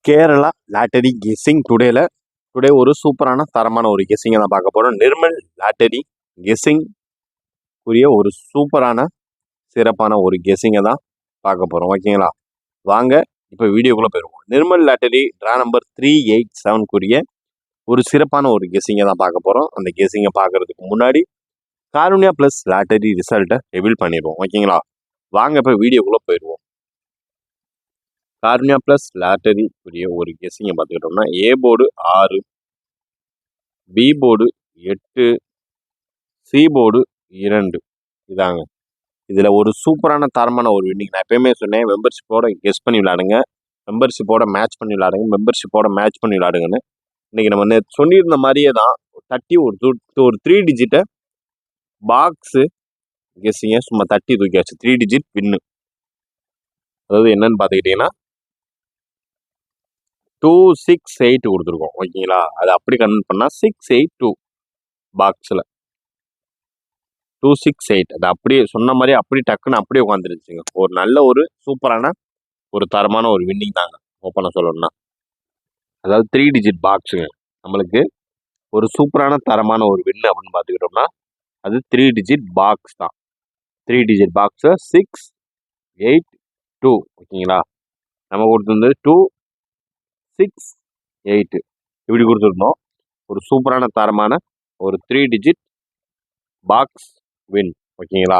Kerala lottery guessing today ஒரு சூப்பரான தரமான ஒரு கெஸ்ஸிங்கை தான் பார்க்க போகிறோம். நிர்மல் லாட்டரி கெஸ்ஸிங் உரிய ஒரு சூப்பரான சிறப்பான ஒரு கெஸ்ஸிங்கை தான் பார்க்க போகிறோம். ஓகேங்களா, வாங்க இப்போ வீடியோக்குள்ளே போயிடுவோம். நிர்மல் லாட்டரி ட்ரா நம்பர் 387 ஒரு சிறப்பான ஒரு கெஸ்ஸிங்கை தான் பார்க்க போகிறோம். அந்த கெஸ்ஸிங்கை பார்க்கறதுக்கு முன்னாடி காருண்யா ப்ளஸ் லாட்டரி ரிசல்ட்டை ரிவீல் பண்ணிடுவோம். ஓகேங்களா, வாங்க இப்போ வீடியோக்குள்ளே போயிடுவோம். காருண்யா ப்ளஸ் லாட்டரி உரிய ஒரு கெஸ்ஸிங்கை பார்த்துக்கிட்டோம்னா A board 6, B board 8, C board 2 இதாங்க. இதில் ஒரு சூப்பரான தரமான ஒரு வின்னிங். நான் எப்பயுமே சொன்னேன், மெம்பர்ஷிப்போட கெஸ் பண்ணி விளையாடுங்க, மெம்பர்ஷிப்போட மேட்ச் பண்ணி விளையாடுங்க, மெம்பர்ஷிப்போட மேட்ச் பண்ணி விளையாடுங்கன்னு. இன்றைக்கி நம்ம சொல்லியிருந்த மாதிரியே தான் தட்டி ஒரு 3 டிஜிட்டை பாக்ஸு கெஸ்ஸிங்க சும்மா தட்டி தூக்கியாச்சு. 3 டிஜிட் வின்னு. அதாவது என்னன்னு பார்த்துக்கிட்டிங்கன்னா 268 கொடுத்துருக்கோம். ஓகேங்களா, அது அப்படி கன்வெர்ட் பண்ணால் 682 பாக்ஸில் 268 அது அப்படியே சொன்ன மாதிரி அப்படியே டக்குன்னு அப்படியே உட்காந்துருச்சுங்க. ஒரு நல்ல ஒரு சூப்பரான ஒரு தரமான ஒரு வின்னிங் தாங்க ஓப்பனாக சொல்லணும்னா. அதாவது 3 டிஜிட் பாக்ஸுங்க நம்மளுக்கு ஒரு சூப்பரான தரமான ஒரு வின்னு அப்படின்னு பார்த்துக்கிட்டோம்னா அது 3 டிஜிட் பாக்ஸ் தான். 3 டிஜிட் பாக்ஸு 682 ஓகேங்களா. நம்ம கொடுத்துருந்தது 268 இப்படி கொடுத்துருந்தோம். ஒரு சூப்பரான தரமான ஒரு 3 டிஜிட் பாக்ஸ் வின். ஓகேங்களா,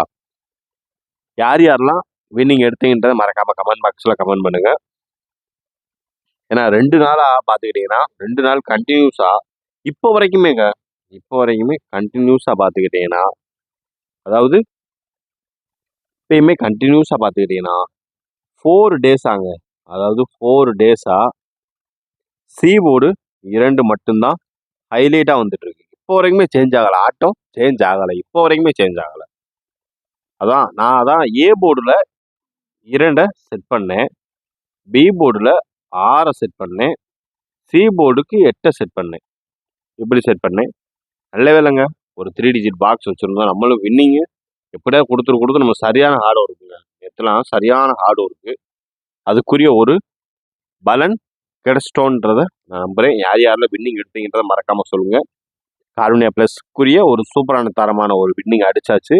யார் யாரெல்லாம் வின்னிங் எடுத்தீங்கன்றதை மறக்காம கமெண்ட் பாக்ஸில் கமெண்ட் பண்ணுங்க. ஏன்னா 2 நாளாக பார்த்துக்கிட்டிங்கன்னா 2 நாள் கண்டினியூஸாக இப்போ வரைக்குமே கண்டினியூஸாக பார்த்துக்கிட்டிங்கன்னா, அதாவது இப்பயுமே கண்டினியூஸாக பார்த்துக்கிட்டிங்கன்னா 4 டேஸாங்க. அதாவது 4 டேஸாக சி போர்டு 2 மட்டும்தான் ஹைலைட்டாக வந்துட்டு இருக்கு. இப்போ வரைக்குமே சேஞ்ச் ஆகலை, ஆட்டம் சேஞ்ச் ஆகலை, இப்போ வரைக்குமே சேஞ்ச் ஆகலை. நான் ஏ போர்டில் 2 செட் பண்ணேன், பி போர்டில் 6 செட் பண்ணேன், சி போர்டுக்கு 8 செட் பண்ணேன். இப்படி செட் பண்ணேன். நல்ல வேலைங்க, ஒரு 3 டிஜிட் பாக்ஸ் வச்சுருந்தோம். நம்மளும் வின்னிங்கு எப்படியா கொடுத்து நம்ம சரியான ஹார்ட் ஒர்க்குங்க. எத்தலாம் சரியான ஹார்ட் ஒர்க்கு, அதுக்குரிய ஒரு பலன் கிடைச்சிட்டோன்றதை நான் நம்புகிறேன். யார் யாரில் வின்னிங் எடுத்தீங்கன்றதை மறக்காமல் சொல்லுங்கள். காருண்யா ப்ளஸ்க்குரிய ஒரு சூப்பரான தரமான ஒரு வின்னிங் அடிச்சாச்சு.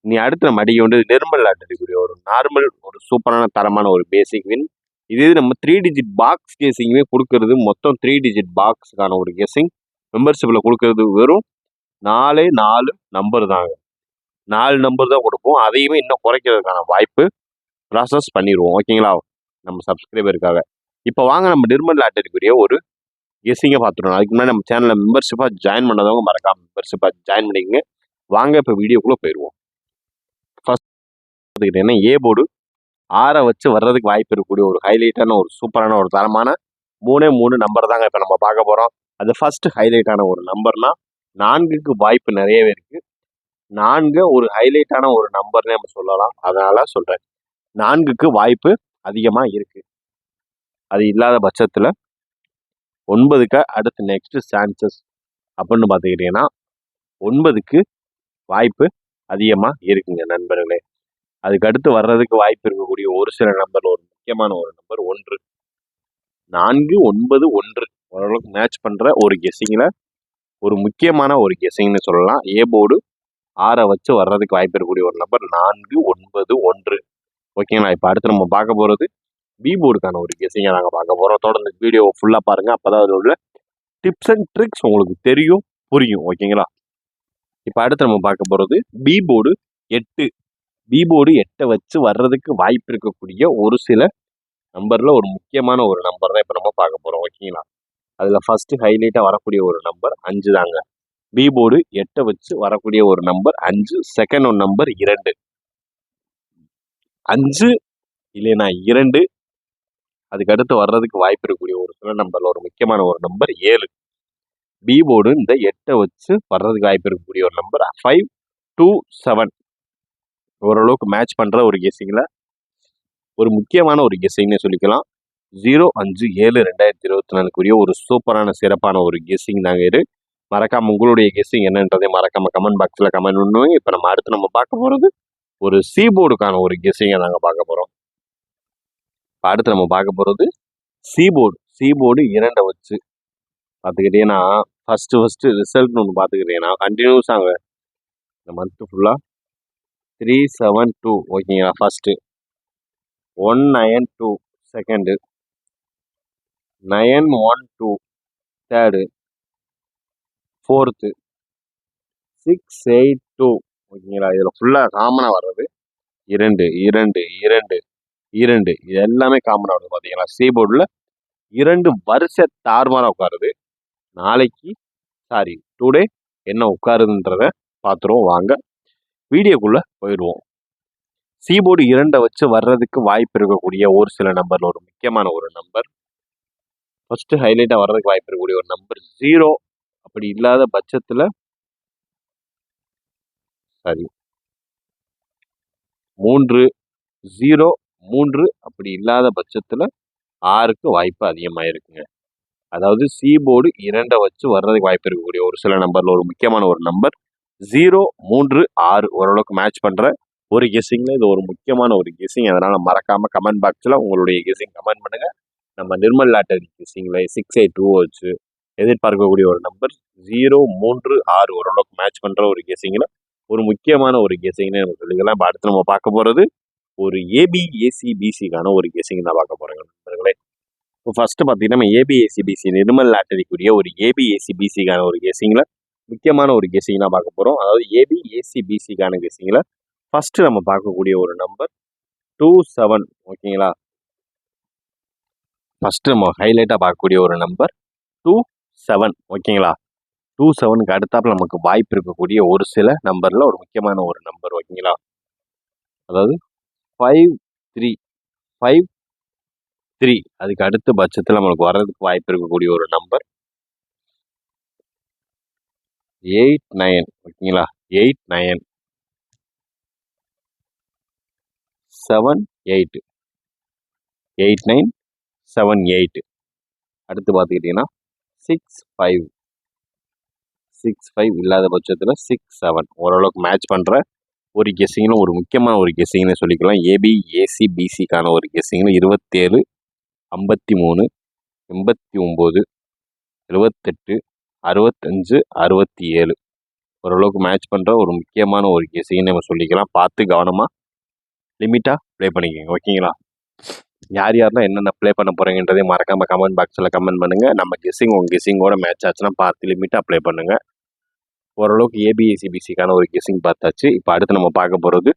நீ அடுத்து நம்ம அடிக்க வேண்டியது நிர்மல் லாட்டரிக்குரிய ஒரு நார்மல் ஒரு சூப்பரான தரமான ஒரு பேசிக் வின். இது நம்ம 3 டிஜிட் பாக்ஸ் கெஸ்ஸிங்குமே கொடுக்கறது. மொத்தம் 3 டிஜிட் பாக்ஸுக்கான ஒரு கெஸ்ஸிங் மெம்பர்ஷிப்பில் கொடுக்கறது வெறும் 4 நம்பர் தாங்க. 4 நம்பர் தான் கொடுப்போம். அதையுமே இன்னும் குறைக்கிறதுக்கான வாய்ப்பு ப்ராசஸ் பண்ணிடுவோம். ஓகேங்களா, நம்ம சப்ஸ்கிரைபருக்காக. இப்போ வாங்க நம்ம நிர்மல் லாட்டரிக்குரிய ஒரு கெஸ்ஸிங்கை பார்த்துருவோம். அதுக்கு முன்னாடி நம்ம சேனலில் மெம்பர்ஷிப்பாக ஜாயின் பண்ணதவங்க மறக்காம மெம்பர்ஷிப்பாக ஜாயின் பண்ணிக்கங்க. வாங்க இப்போ வீடியோக்குள்ளே போயிடுவோம். ஃபர்ஸ்ட் பார்த்துக்கிட்டீங்கன்னா ஏ போர்டு 6 வச்சு வர்றதுக்கு வாய்ப்பு இருக்கக்கூடிய ஒரு ஹைலைட்டான ஒரு சூப்பரான ஒரு தரமான 3 நம்பர் தாங்க இப்போ நம்ம பார்க்க போகிறோம். அது ஃபர்ஸ்ட் ஹைலைட்டான ஒரு நம்பர்னா 4க்கு வாய்ப்பு நிறையவே இருக்குது. 4 ஒரு ஹைலைட்டான ஒரு நம்பர்னே நம்ம சொல்லலாம். அதனால சொல்கிறேன், 4க்கு வாய்ப்பு அதிகமாக இருக்குது. அது இல்லாத பட்சத்தில் 9க்கு அடுத்து நெக்ஸ்ட் சான்சஸ் அப்படின்னு பார்த்துக்கிட்டிங்கன்னா 9க்கு வாய்ப்பு அதிகமாக இருக்குங்க நண்பர்களே. அதுக்கு அடுத்து வர்றதுக்கு வாய்ப்பு இருக்கக்கூடிய ஒரு சில நம்பர், ஒரு முக்கியமான ஒரு நம்பர் 1, 4, 9, 1 ஓரளவுக்கு மேட்ச் பண்ணுற ஒரு கெஸ்ஸிங்கில் ஒரு முக்கியமான ஒரு கெஸ்ஸிங்னு சொல்லலாம். ஏ போர்டு 6 வச்சு வர்றதுக்கு வாய்ப்பு இருக்கக்கூடிய ஒரு நம்பர் 4, 9, 1. ஓகேங்களா, இப்போ அடுத்து நம்ம பார்க்க போகிறது பி போர்டுக்கான ஒரு கெஸ்ஸிங்கை நாங்கள் பார்க்க போகிறோம். தொடர்ந்து வீடியோ ஃபுல்லாக பாருங்கள், அப்போ தான் அதில் உள்ள டிப்ஸ் அண்ட் ட்ரிக்ஸ் உங்களுக்கு புரியும். ஓகேங்களா, இப்போ அடுத்து நம்ம பார்க்க போகிறது பி போர்டு 8. பி போர்டு 8 வச்சு வர்றதுக்கு வாய்ப்பு இருக்கக்கூடிய ஒரு சில நம்பரில் ஒரு முக்கியமான ஒரு நம்பர் தான் இப்போ நம்ம பார்க்க போகிறோம். ஓகேங்களா, அதில் ஃபஸ்ட்டு ஹைலைட்டாக வரக்கூடிய ஒரு நம்பர் 5 தாங்க. பி போர்டு 8 வச்சு வரக்கூடிய ஒரு நம்பர் 5. செகண்ட் ஒரு நம்பர் 2, 5 இல்லைன்னா 2. அதுக்கு அடுத்து வர்றதுக்கு வாய்ப்பு இருக்கக்கூடிய ஒரு சில நம்பரில் ஒரு முக்கியமான ஒரு நம்பர் 7. பி போர்டு இந்த 8 வச்சு வர்றதுக்கு வாய்ப்பு இருக்கக்கூடிய ஒரு நம்பர் 5, 2, 7. ஓரளவுக்கு மேட்ச் பண்ணுற ஒரு கெஸ்ஸிங்கில் ஒரு முக்கியமான ஒரு கெஸ்ஸிங்னே சொல்லிக்கலாம். 05/7/2024 ஒரு சூப்பரான சிறப்பான ஒரு கெஸ்ஸிங் தாங்க இது. மறக்காமல் உங்களுடைய கெஸ்ஸிங் என்னன்றதை மறக்காமல் கமெண்ட் பாக்ஸில் கமெண்ட் பண்ணுவீங்க. இப்போ நம்ம அடுத்து நம்ம பார்க்க போகிறது ஒரு சி போர்டுக்கான ஒரு கெஸ்ஸிங்கை நாங்கள் பார்க்க போகிறோம். இப்போ அடுத்து நம்ம பார்க்க போகிறது சி போர்டு. சி போர்டு 2 வச்சு பார்த்துக்கிட்டீங்கன்னா ஃபஸ்ட்டு ரிசல்ட்னு ஒன்று பார்த்துக்கிட்டீங்கன்னா கண்டினியூஸாங்க இந்த மந்த்து ஃபுல்லாக 372 ஓகேங்களா ஃபஸ்ட்டு, 192 செகண்டு, 912 தேர்டு, ஃபோர்த்து, 682 ஓகேங்களா. இதில் ஃபுல்லாக காமனாக வர்றது 2 2 2 2 இது எல்லாமே காமனாக வருது பார்த்தீங்களா. சி போர்டில் 2 வரிசை தாறுமாறாக உட்காருது. நாளைக்கு டுடே என்ன உட்காருதுன்றத பார்த்துருவோம் வாங்க. வீடியோக்குள்ளே போயிடுவோம். சி போர்டு 2 வச்சு வர்றதுக்கு வாய்ப்பு இருக்கக்கூடிய ஒரு சில நம்பரில் ஒரு முக்கியமான ஒரு நம்பர், ஃபஸ்ட்டு ஹைலைட்டாக வர்றதுக்கு வாய்ப்பு இருக்கக்கூடிய ஒரு நம்பர் 0. அப்படி இல்லாத பட்சத்தில் 3 0 3 அப்படி இல்லாத பட்சத்தில் 6க்கு வாய்ப்பு அதிகமாக இருக்குங்க. அதாவது சி போர்டு 2 வச்சு வர்றதுக்கு வாய்ப்பு இருக்கக்கூடிய ஒரு சில நம்பரில் ஒரு முக்கியமான ஒரு நம்பர் 0 3 6 ஓரளவுக்கு மேட்ச் பண்ணுற ஒரு கெஸ்ஸிங்கில் இது ஒரு முக்கியமான ஒரு கெஸ்ஸிங். அதனால் மறக்காமல் கமெண்ட் பாக்ஸில் உங்களுடைய கெஸ்ஸிங் கமெண்ட் பண்ணுங்கள். நம்ம நிர்மல் லாட்டரி கெஸ்ஸிங்கில் 682 வச்சு எதிர்பார்க்கக்கூடிய ஒரு நம்பர் 0 3 6 ஓரளவுக்கு மேட்ச் பண்ணுற ஒரு கெஸ்ஸிங்கில் ஒரு முக்கியமான ஒரு கெஸ்ஸிங்னு நம்ம சொல்லிக்கலாம். இப்போ அடுத்து நம்ம பார்க்க போகிறது ஒரு ஏபிஏசிபிசிக்கான ஒரு கெஸ்ஸிங் தான் பார்க்க போகிறோங்க நண்பர்களே. இப்போ ஃபஸ்ட்டு பார்த்தீங்கன்னா நம்ம ஏபிஏசிபிசி நிர்மல் லாட்டரிக்குரிய ஒரு ஏபிஏசிபிசிக்கான ஒரு கெஸ்ஸிங்கில் முக்கியமான ஒரு கெஸ்ஸிங் தான் பார்க்க போகிறோம். அதாவது ஏபிஏசிபிசிக்கான கெஸ்ஸிங்கில் ஃபஸ்ட்டு நம்ம பார்க்கக்கூடிய ஒரு நம்பர் 27 ஓகேங்களா. ஃபஸ்ட்டு நம்ம ஹைலைட்டாக பார்க்கக்கூடிய ஒரு நம்பர் 27 ஓகேங்களா. 27க்கு அடுத்தாப்புல நமக்கு வாய்ப்பு இருக்கக்கூடிய ஒரு சில நம்பரில் ஒரு முக்கியமான ஒரு நம்பர் ஓகேங்களா. அதாவது 5353 அதுக்கு அடுத்த பட்சத்தில் நம்மளுக்கு வர்றதுக்கு வாய்ப்பு இருக்கக்கூடிய ஒரு நம்பர் 89 ஓகேங்களா. 89 78 89 78 அடுத்து பார்த்துக்கிட்டிங்கன்னா 65 இல்லாத பட்சத்தில் 67 ஓரளவுக்கு மேட்ச் பண்ணுற ஒரு கெஸ்ஸிங்கில் ஒரு முக்கியமான ஒரு கெஸ்ஸிங்னு சொல்லிக்கலாம். ஏபிஏசிபிசிக்கான ஒரு கெஸ்ஸிங்கில் 27 53 89 78 65 67 ஓரளவுக்கு மேட்ச் பண்ணுற ஒரு முக்கியமான ஒரு கெஸ்ஸிங்னு நம்ம சொல்லிக்கலாம். பார்த்து கவனமாக லிமிட்டாக ப்ளே பண்ணிக்கோங்க ஓகேங்களா. யார் யாரெல்லாம் என்னென்ன ப்ளே பண்ண போகிறீங்கன்றதையும் மறக்காமல் கமெண்ட் பாக்ஸில் கமெண்ட் பண்ணுங்கள். நம்ம கெஸ்ஸிங் உங்கள் கெஸ்ஸிங்கோட மேட்ச் ஆச்சுன்னா பார்த்து லிமிட்டாக ப்ளே பண்ணுங்கள். ஓரளவுக்கு ஏபிஏசிபிசிக்கான ஒரு கெஸ்ஸிங் பார்த்தாச்சு. இப்போ அடுத்து நம்ம பார்க்க போகிறது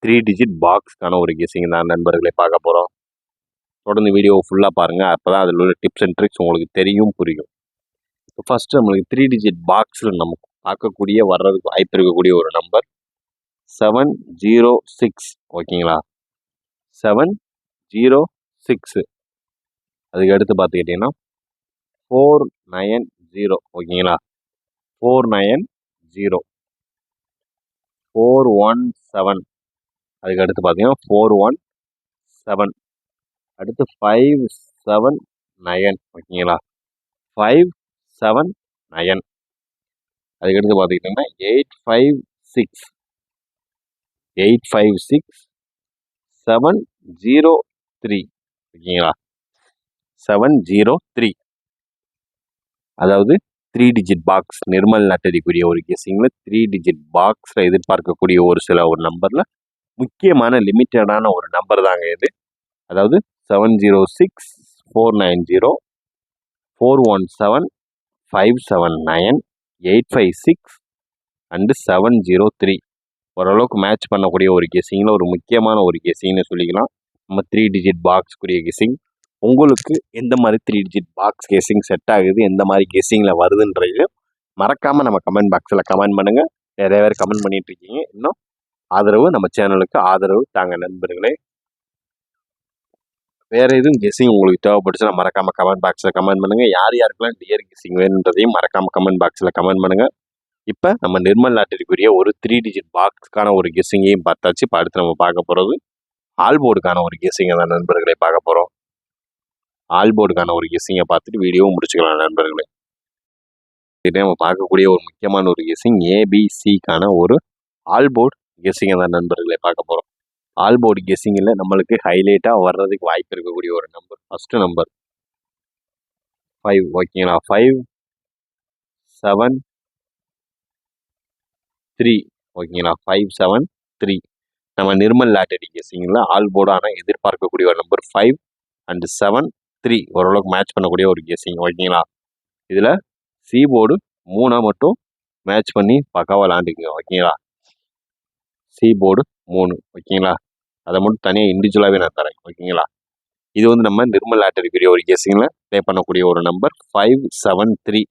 3 டிஜிட் பாக்ஸ்க்கான ஒரு கெஸ்ஸிங் தான் நண்பர்களை பார்க்க போகிறோம். தொடர்ந்து வீடியோ ஃபுல்லாக பாருங்கள். அப்போ தான் அதில் உள்ள டிப்ஸ் அண்ட் ட்ரிக்ஸ் உங்களுக்கு தெரியும் புரியும். இப்போ ஃபஸ்ட்டு நம்மளுக்கு 3 டிஜிட் பாக்ஸில் நமக்கு பார்க்கக்கூடிய வர்றதுக்கு வாய்ப்பு இருக்கக்கூடிய ஒரு நம்பர் 706 ஓகேங்களா. 706 அதுக்கு அடுத்து பார்த்துக்கிட்டிங்கன்னா 490 ஓகேங்களா. 490 417 அதுக்கு அடுத்து பார்த்தீங்கன்னா 417 அடுத்து 579 ஓகேங்களா. 579 அதுக்கடுத்து பார்த்துக்கிட்டிங்கன்னா 856 703 ஓகேங்களா. 703 அதாவது 3 டிஜிட் பாக்ஸ் நிர்மல் லாட்டரிக்குரிய ஒரு கெஸ்ஸிங்கில் 3 டிஜிட் பாக்ஸில் எதிர்பார்க்கக்கூடிய ஒரு சில ஒரு நம்பரில் முக்கியமான லிமிட்டடான ஒரு நம்பர் தாங்க இது. அதாவது 706 490 417 579 856 அண்டு 703 ஓரளவுக்கு மேட்ச் பண்ணக்கூடிய ஒரு கெஸ்ஸிங்கில் ஒரு முக்கியமான ஒரு கெஸ்ஸிங்னு சொல்லிக்கலாம். நம்ம 3 டிஜிட் பாக்ஸ்க்குரிய கெஸ்ஸிங் உங்களுக்கு எந்த மாதிரி 3 டிஜிட் பாக்ஸ் கெஸ்ஸிங் செட் ஆகுது, எந்த மாதிரி கெஸ்ஸிங்கில் வருதுன்றது மறக்காமல் நம்ம கமெண்ட் பாக்ஸில் கமெண்ட் பண்ணுங்கள். நிறைய பேர் கமெண்ட் பண்ணிட்டு இருக்கீங்க. இன்னும் ஆதரவு நம்ம சேனலுக்கு ஆதரவு தாங்க நண்பர்களே. வேறு எதுவும் கெஸ்ஸிங் உங்களுக்கு தேவைப்பட்டுச்சுன்னா மறக்காமல் கமெண்ட் பாக்ஸில் கமெண்ட் பண்ணுங்கள். யார் யாருக்கெல்லாம் டியர் கெஸ்ஸிங் வேணுன்றதையும் மறக்காமல் கமெண்ட் பாக்ஸில் கமெண்ட் பண்ணுங்கள். இப்போ நம்ம நிர்மல் லாட்டரிக்குரிய ஒரு 3 டிஜிட் பாக்ஸ்க்கான ஒரு கெஸ்ஸிங்கையும் பார்த்தாச்சு. இப்போ அடுத்து நம்ம பார்க்க போகிறது ஆல்போர்டுக்கான ஒரு கெஸ்ஸிங்கை தான் நண்பர்களை பார்க்க போகிறோம். ஆல்போர்டுக்கான ஒரு கெஸ்ஸிங்கை பார்த்துட்டு வீடியோவும் முடிச்சுக்கலாம் நண்பர்களே. நம்ம பார்க்கக்கூடிய ஒரு முக்கியமான ஒரு கெஸ்ஸிங் ஏபிசிக்கான ஒரு ஆல்போர்டு கெஸ்ஸிங்கை தான் நண்பர்களை பார்க்க போகிறோம். ஆல்போர்டு கெஸ்ஸிங்கில் நம்மளுக்கு ஹைலைட்டாக வர்றதுக்கு வாய்ப்பு இருக்கக்கூடிய ஒரு நம்பர் ஃபஸ்ட்டு நம்பர் 5 ஓகேங்களா 5 7 3 ஓகேங்களா 5 7 3 நம்ம நிர்மல் லாட்டரி கெஸிங்கில் ஆல் போர்டான எதிர்பார்க்கக்கூடிய ஒரு நம்பர் 5 அண்ட் 7 3 ஓரளவுக்கு மேட்ச் பண்ணக்கூடிய ஒரு கெஸிங் ஓகேங்களா. இதில் சி போர்டு 3 மட்டும் மேட்ச் பண்ணி பக்காவாக விளாண்டுக்குங்க ஓகேங்களா. சி போர்டு 3 ஓகேங்களா. அதை மட்டும் தனியாக இண்டிவிஜுவலாகவே நான் தரேன் ஓகேங்களா. இது வந்து நம்ம நிர்மல் லாட்டரிக்குரிய ஒரு கெஸிங்கில் ப்ளே பண்ணக்கூடிய ஒரு நம்பர் 5 7 3.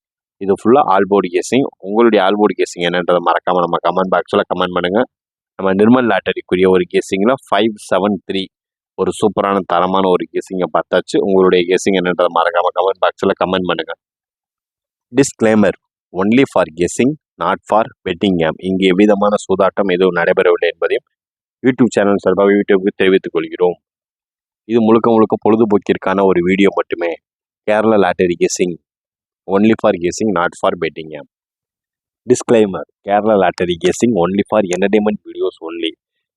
இது ஃபுல்லாக ஆல் போர்டு கெஸிங். உங்களுடைய ஆல் போர்டு கெஸிங் என்னன்றதை மறக்காமல் நம்ம கமெண்ட் பாக்ஸில் கமெண்ட் பண்ணுங்கள். நம்ம நிர்மல் லாட்டரிக்குரிய ஒரு கெஸிங்கில் 5 7 3 ஒரு சூப்பரான தரமான ஒரு கெஸிங்கை பார்த்தாச்சு. உங்களுடைய கெஸிங் என்னன்றதை மறக்காமல் கமெண்ட் பாக்ஸில் கமெண்ட் பண்ணுங்கள். Disclaimer only for guessing not for betting game. இங்கே எவ்விதமான சூதாட்டம் எதுவும் நடைபெறவில்லை என்பதையும் யூடியூப் சேனல் சார்பாக யூடியூபுக்கு தெரிவித்துக் கொள்கிறோம். இது முழுக்க முழுக்க பொழுதுபோக்கிற்கான ஒரு வீடியோ மட்டுமே. Kerala lottery guessing only for guessing not for betting game. Disclaimer Kerala lottery guessing only for entertainment videos only.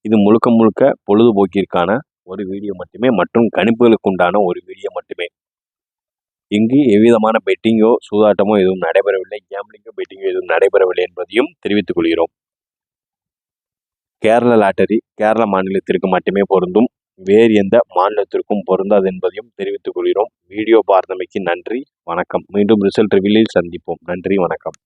இது முழுக்க முழுக்க பொழுதுபோக்கிற்கான ஒரு வீடியோ மட்டுமே மற்றும் கணிப்புகளுக்கு உண்டான ஒரு வீடியோ மட்டுமே. இங்கு எவ்விதமான பெட்டிங்கோ சூதாட்டமோ எதுவும் நடைபெறவில்லை. கேம்லிங்கோ பெட்டிங்கோ எதுவும் நடைபெறவில்லை என்பதையும் தெரிவித்துக் கொள்கிறோம். கேரளா லாட்டரி கேரள மாநிலத்திற்கு மட்டுமே பொருந்தும். வேறு எந்த மாநிலத்திற்கும் பொருந்தாது என்பதையும் தெரிவித்துக் கொள்கிறோம். வீடியோ பார்த்தமைக்கு நன்றி, வணக்கம். மீண்டும் ரிசல்ட் ரிவீலில் சந்திப்போம். நன்றி, வணக்கம்.